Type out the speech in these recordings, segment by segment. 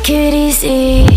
Take it easy.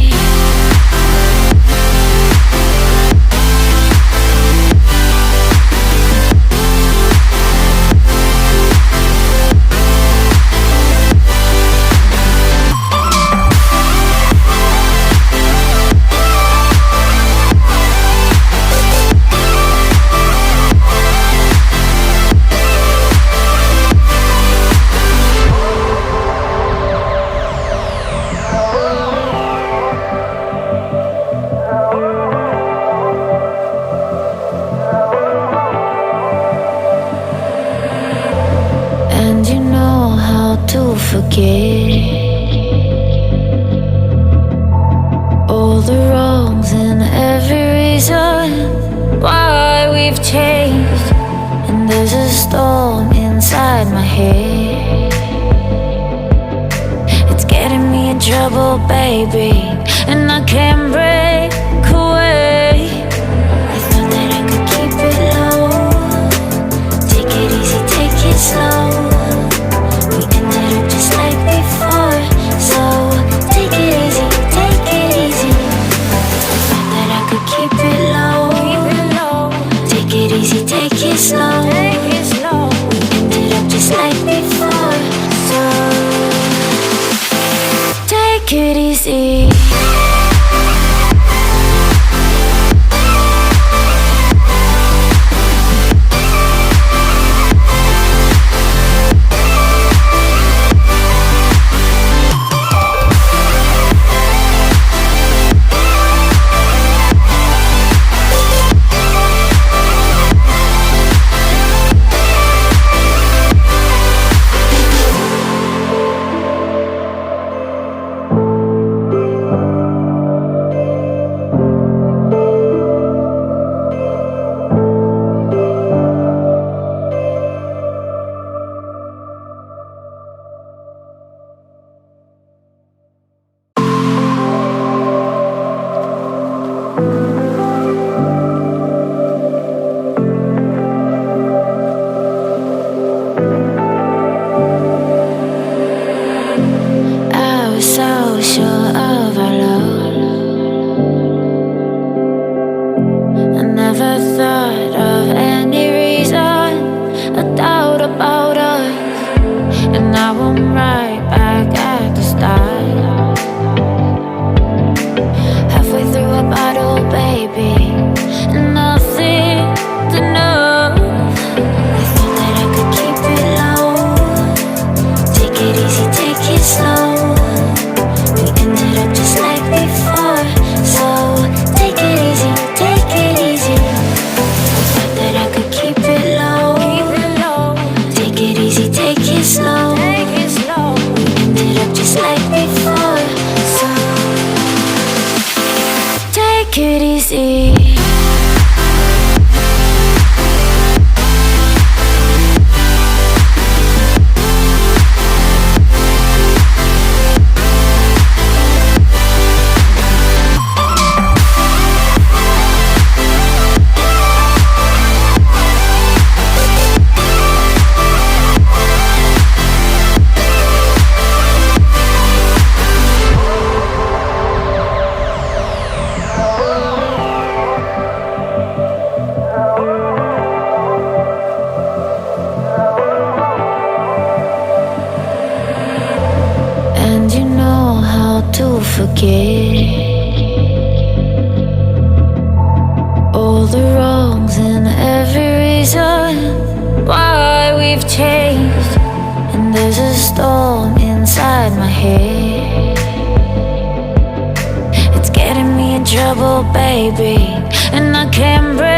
And you know how to forget all the wrongs and every reason why we've changed. And there's a storm inside my head, it's getting me in trouble, baby, and I can't break away. I thought that I could keep it low, take it easy, take it slow. We ended up just like before, so take it easy, take it easy. I thought that I could keep it low, take it easy, take it slow. We ended up just like before, so take it easy. So sure of our love, I never thought of any reason, a doubt about us. And now I'm right back at the start, halfway through a bottle, baby, and nothing's enough. I thought that I could keep it low, take it easy, take it slow. Just like before, so take it easy, take it easy. I thought that I could keep it low, take it easy, take it slow. We ended up just like before, so take it easy. And you know how to forget all the wrongs and every reason why we've changed. And there's a storm inside my head, it's getting me in trouble, baby, and I can't break